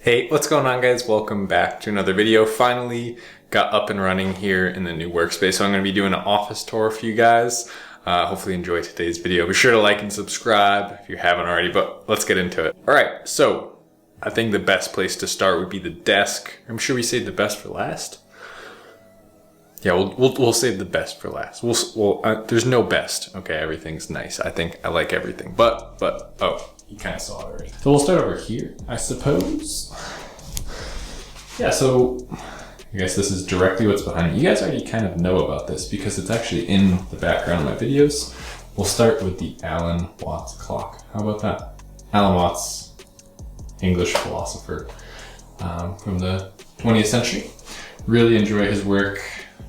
Hey, what's going on guys? Welcome back to another video. Finally got up and running here in the new workspace. So I'm going to be doing an office tour for you guys. Hopefully enjoy today's video. Be sure to like and subscribe if you haven't already, but let's get into it. All right, so I think the best place to start would be the desk. I'm sure we saved the best for last. Yeah, we'll save the best for last. There's no best. Okay, everything's nice. I think I like everything, but oh, you kind of saw it already. So we'll start over here, I suppose. Yeah, so I guess this is directly what's behind me. You guys already kind of know about this because it's actually in the background of my videos. We'll start with the Alan Watts clock. How about that? Alan Watts, English philosopher from the 20th century. Really enjoy his work.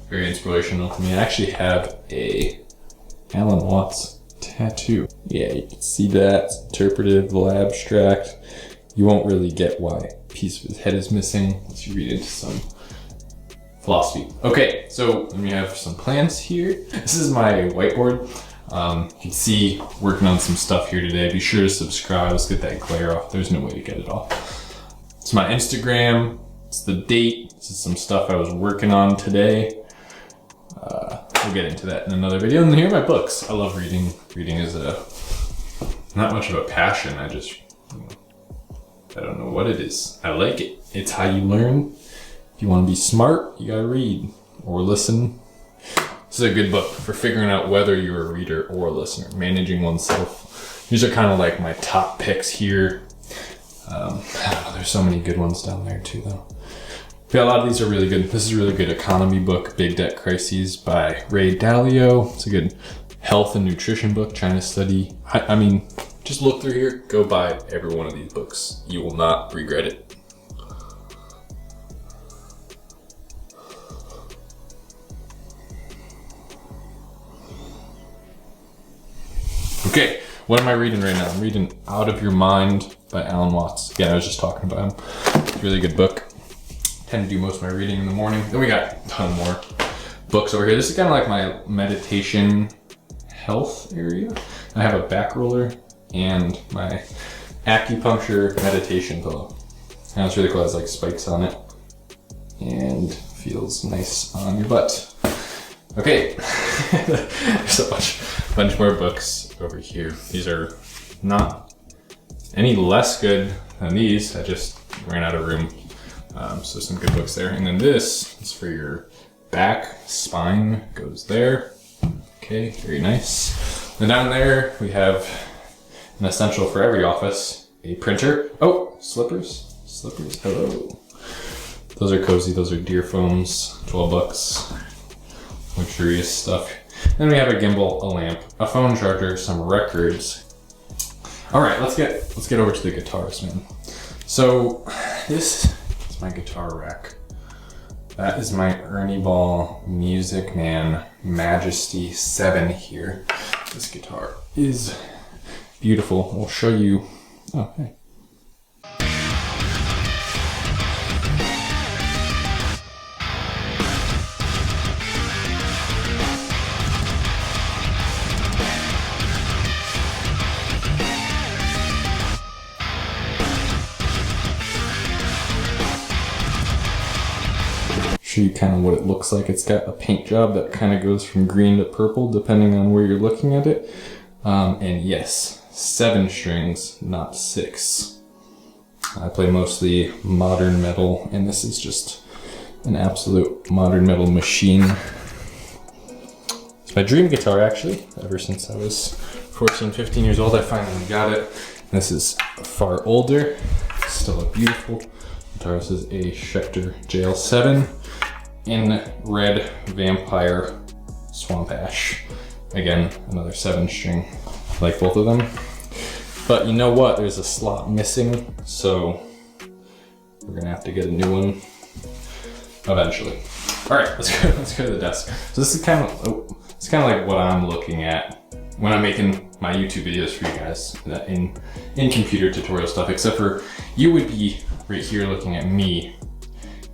Very inspirational to me. I actually have a Alan Watts tattoo. Yeah, you can see that. It's interpretive, a little abstract. You won't really get why a piece of his head is missing unless you read into some philosophy. Okay, so then we have some plans here. This is my whiteboard. You can see working on some stuff here today. Be sure to subscribe. Let's get that glare off. There's no way to get it off. It's my Instagram. It's the date. This is some stuff I was working on today. We'll get into that in another video. And here are my books. I love reading. Reading is not much of a passion. I don't know what it is. I like it. It's how you learn. If you want to be smart, you gotta read or listen. This is a good book for figuring out whether you're a reader or a listener, managing oneself. These are kind of like my top picks here. I don't know, there's so many good ones down there too though. Yeah, a lot of these are really good. This is a really good economy book, Big Debt Crises by Ray Dalio. It's a good health and nutrition book, China Study. I mean, just look through here, go buy every one of these books. You will not regret it. Okay, what am I reading right now? I'm reading Out of Your Mind by Alan Watts. Again, I was just talking about him. Really good book. Tend to do most of my reading in the morning. Then we got a ton more books over here. This is kind of like my meditation health area. I have a back roller and my acupuncture meditation pillow. And it's really cool. It has like spikes on it and feels nice on your butt. Okay, there's a bunch more books over here. These are not any less good than these. I just ran out of room. So some good books there. And then this is for your back, spine goes there. Okay, very nice. And down there we have an essential for every office, a printer. Oh, slippers, hello. Those are cozy, those are deer foams, 12 bucks. Luxurious stuff. Then we have a gimbal, a lamp, a phone charger, some records. All right, let's get over to the guitars, man. So this my guitar rack. That is my Ernie Ball Music Man Majesty 7 here. This guitar is beautiful. I'll show you. Oh, hey. Show you kind of what it looks like. It's got a paint job that kind of goes from green to purple depending on where you're looking at it. And yes, 7 strings, not 6. I play mostly modern metal, and this is just an absolute modern metal machine. It's my dream guitar actually. Ever since I was 14, 15 years old, I finally got it. This is far older, still a beautiful guitar. This is a Schecter JL7 in red Vampire Swamp Ash. Again, another 7 string, like both of them. But you know what? There's a slot missing, so we're gonna have to get a new one eventually. All right, let's go to the desk. So this is kind of like what I'm looking at when I'm making my YouTube videos for you guys in computer tutorial stuff. Except for you would be right here looking at me.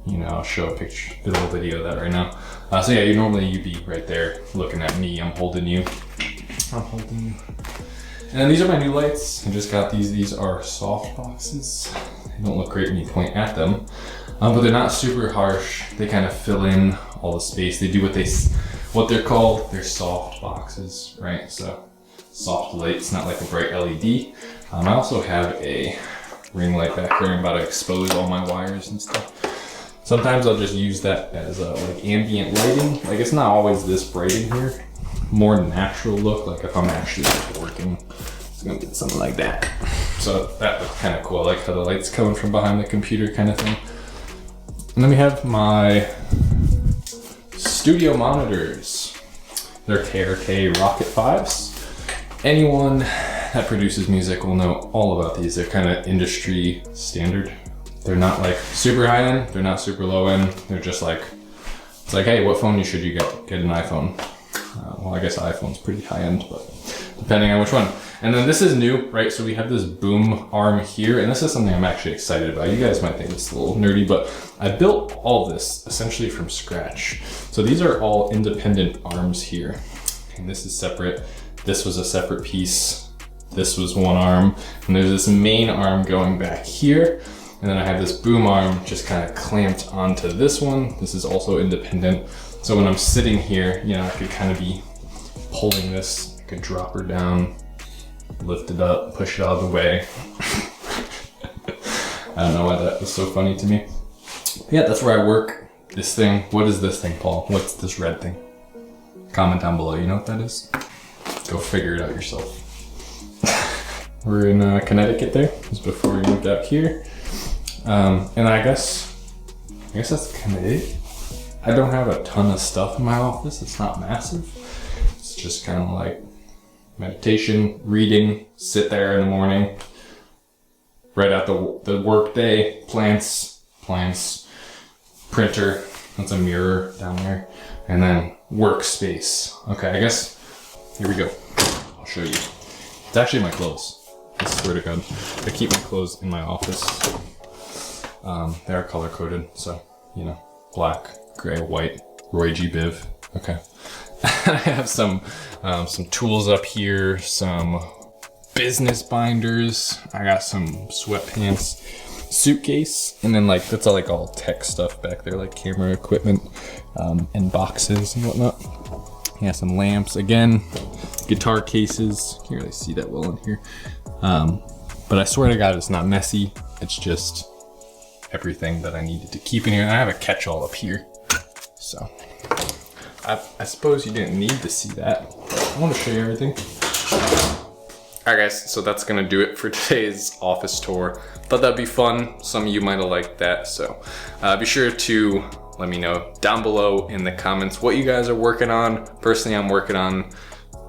You know, I'll show a picture, a little video of that right now. So yeah, you'd be right there looking at me. I'm holding you. And then these are my new lights. I just got these. These are soft boxes. They don't look great when you point at them, but they're not super harsh. They kind of fill in all the space. They do what they're called. They're soft boxes, right? So soft lights, not like a bright LED. I also have a ring light back here. I'm about to expose all my wires and stuff. Sometimes I'll just use that as like ambient lighting. Like it's not always this bright in here. More natural look, like if I'm actually like working, it's gonna be something like that. So that looks kind of cool. I like how the light's coming from behind the computer kind of thing. And then we have my studio monitors. They're KRK Rocket 5s. Anyone that produces music will know all about these. They're kind of industry standard. They're not like super high end, they're not super low end. They're just like, it's like, hey, what phone should you get? Get an iPhone. Well, I guess iPhone's pretty high end, but depending on which one. And then this is new, right? So we have this boom arm here, and this is something I'm actually excited about. You guys might think it's a little nerdy, but I built all this essentially from scratch. So these are all independent arms here. And this is separate. This was a separate piece. This was one arm. And there's this main arm going back here. And then I have this boom arm just kind of clamped onto this one. This is also independent. So when I'm sitting here, you know, I could kind of be pulling this. I could drop her down, lift it up, push it out of the way. I don't know why that was so funny to me. Yeah, that's where I work. This thing, what is this thing, Paul? What's this red thing? Comment down below, you know what that is? Go figure it out yourself. We're in Connecticut there. This was before we moved out here. And I guess that's kind of it. I don't have a ton of stuff in my office. It's not massive. It's just kind of like meditation, reading, sit there in the morning, write out the work day, plants, printer, that's a mirror down there, and then workspace. Okay, I guess, here we go. I'll show you. It's actually my clothes. I swear to God. I keep my clothes in my office. They are color coded, so, you know, black, gray, white, Roy G. Biv. Okay. I have some tools up here, some business binders. I got some sweatpants, suitcase, and then like that's all like all tech stuff back there, like camera equipment, and boxes and whatnot. Yeah, some lamps again, guitar cases. Can't really see that well in here, but I swear to God, it's not messy. It's just everything that I needed to keep in here. And I have a catch-all up here, so. I suppose you didn't need to see that. I want to show you everything. Alright guys, so that's gonna do it for today's office tour. Thought that'd be fun. Some of you might have liked that, so be sure to let me know down below in the comments what you guys are working on. Personally, I'm working on,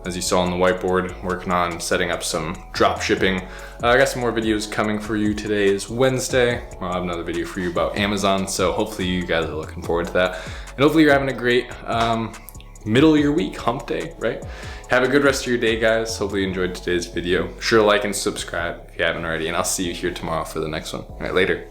as you saw on the whiteboard, working on setting up some drop shipping. I got some more videos coming for you. Today is Wednesday. I'll have another video for you about Amazon, so hopefully you guys are looking forward to that. And hopefully you're having a great middle of your week, hump day, right? Have a good rest of your day, guys. Hopefully you enjoyed today's video. Be sure to like and subscribe if you haven't already, and I'll see you here tomorrow for the next one. All right, later.